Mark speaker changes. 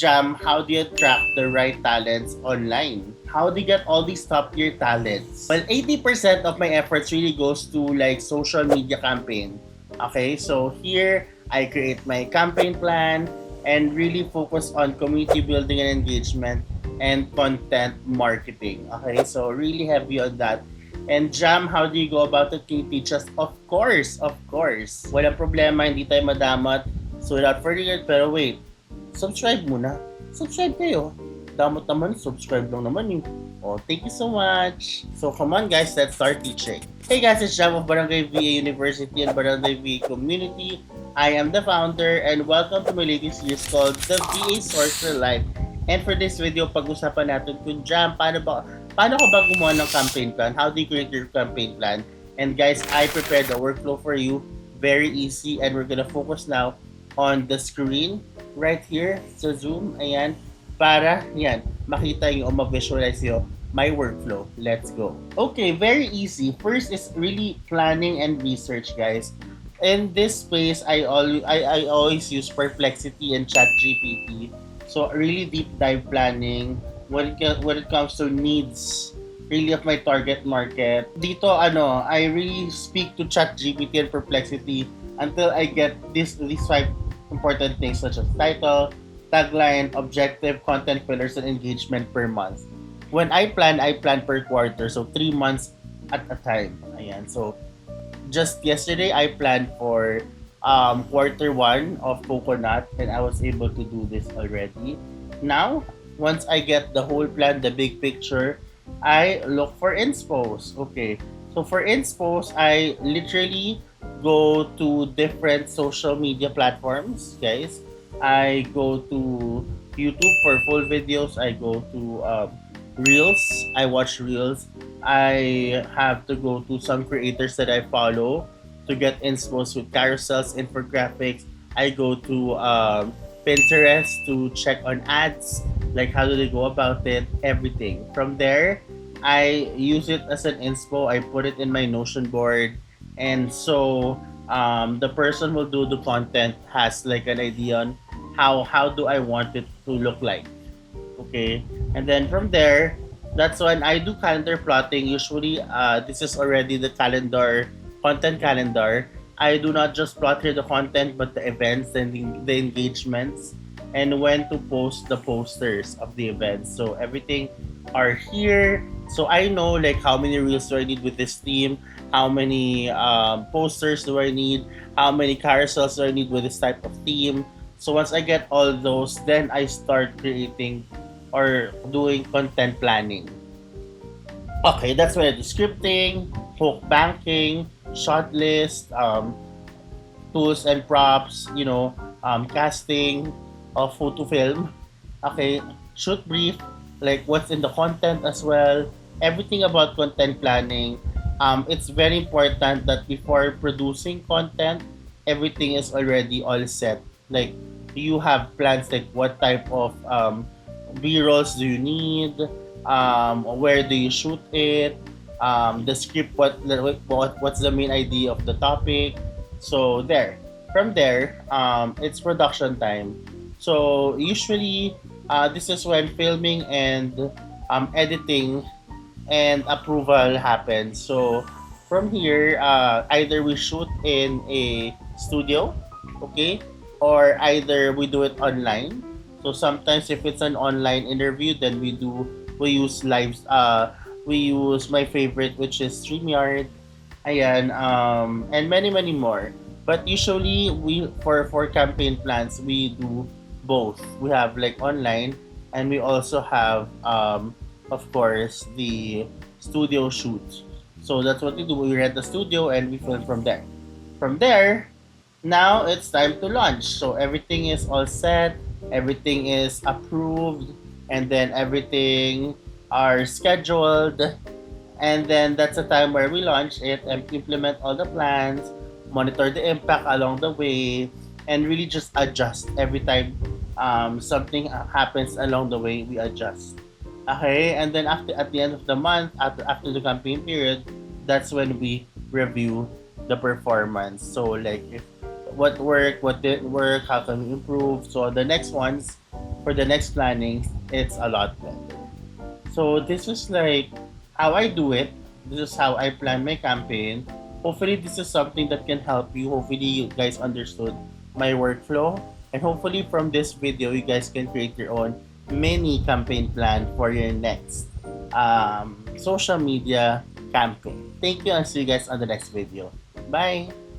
Speaker 1: Jam, how do you attract the right talents online? How do you get all these top tier talents? Well, 80% of my efforts really goes to like social media campaign. Okay, so here I create my campaign plan and really focus on community building and engagement and content marketing. Okay, so really heavy on that. And Jam, how do you go about it? Can you teach us? Of course, of course. Walang problema, hindi tayo madamat. So without further ado, pero wait, subscribe muna. Subscribe kayo. Damot naman, subscribe lang naman eh. Oh, thank you so much. So come on guys, let's start teaching. Hey guys, it's Jam of Barangay VA University and Barangay VA Community. I am the founder and welcome to my latest series called The VA Source for Life. And for this video, pag-usapan natin kung Jam, paano ka ba gumawa ng campaign plan? How do you create your campaign plan? And guys, I prepared a workflow for you. Very easy and we're gonna focus now on the screen right here sa Zoom. Ayan. Para, yan, makita nyo o ma-visualize nyo my workflow. Let's go. Okay, very easy. First is really planning and research, guys. In this space, I always use Perplexity and ChatGPT. So really deep dive planning when it comes to needs really of my target market. Dito I really speak to ChatGPT and Perplexity until I get these 5 important things such as title, tagline, objective, content pillars, and engagement per month. When I plan per quarter, so 3 months at a time. Ayan. So just yesterday I planned for quarter 1 of coconut and I was able to do this already. Now, once I get the whole plan, the big picture, I look for inspos. Okay, so for inspos, I literally go to different social media platforms, guys. I go to YouTube for full videos. I go to Reels. I watch Reels. I have to go to some creators that I follow to get inspos with carousels, infographics. I go to Pinterest to check on ads, like how do they go about it, everything. From there, I use it as an inspo. I put it in my Notion board, and so the person who do the content has like an idea on how do I want it to look like. Okay, and then from there, that's when I do calendar plotting. Usually, this is already the content calendar. I do not just plot here the content, but the events and the engagements and when to post the posters of the events. So everything are here. So I know like how many reels do I need with this theme, how many posters do I need, how many carousels do I need with this type of theme. So once I get all those, then I start creating or doing content planning. Okay, that's where I do scripting, hook banking, shot list, tools and props, casting of photo film. Okay, shoot brief, like what's in the content as well. Everything about content planning. It's very important that before producing content, everything is already all set. Like you have plans like what type of B-rolls do you need, where do you shoot it, the script, what's the main idea of the topic. So there, from there, it's production time. So usually, this is when filming and editing and approval happens. So from here, either we shoot in a studio, okay, or either we do it online. So sometimes if it's an online interview, then we use live we use my favorite, which is Streamyard, ayan, and many more. But usually we for campaign plans we do both. We have like online and we also have of course the studio shoots. So that's what we do. We rent the studio and we film from there. From there, now it's time to launch. So everything is all set, everything is approved, and then everything are scheduled, and then that's the time where we launch it and implement all the plans, monitor the impact along the way, and really just adjust every time something happens along the way. We adjust. Okay, and then at the end of the month, after the campaign period, that's when we review the performance. So like if what worked, what didn't work, how can we improve. So the next ones for the next planning, it's a lot better. So this is like how I do it. This is how I plan my campaign. Hopefully this is something that can help you. Hopefully you guys understood my workflow. And hopefully from this video you guys can create your own mini campaign plan for your next social media campaign. Thank you and see you guys on the next video. Bye!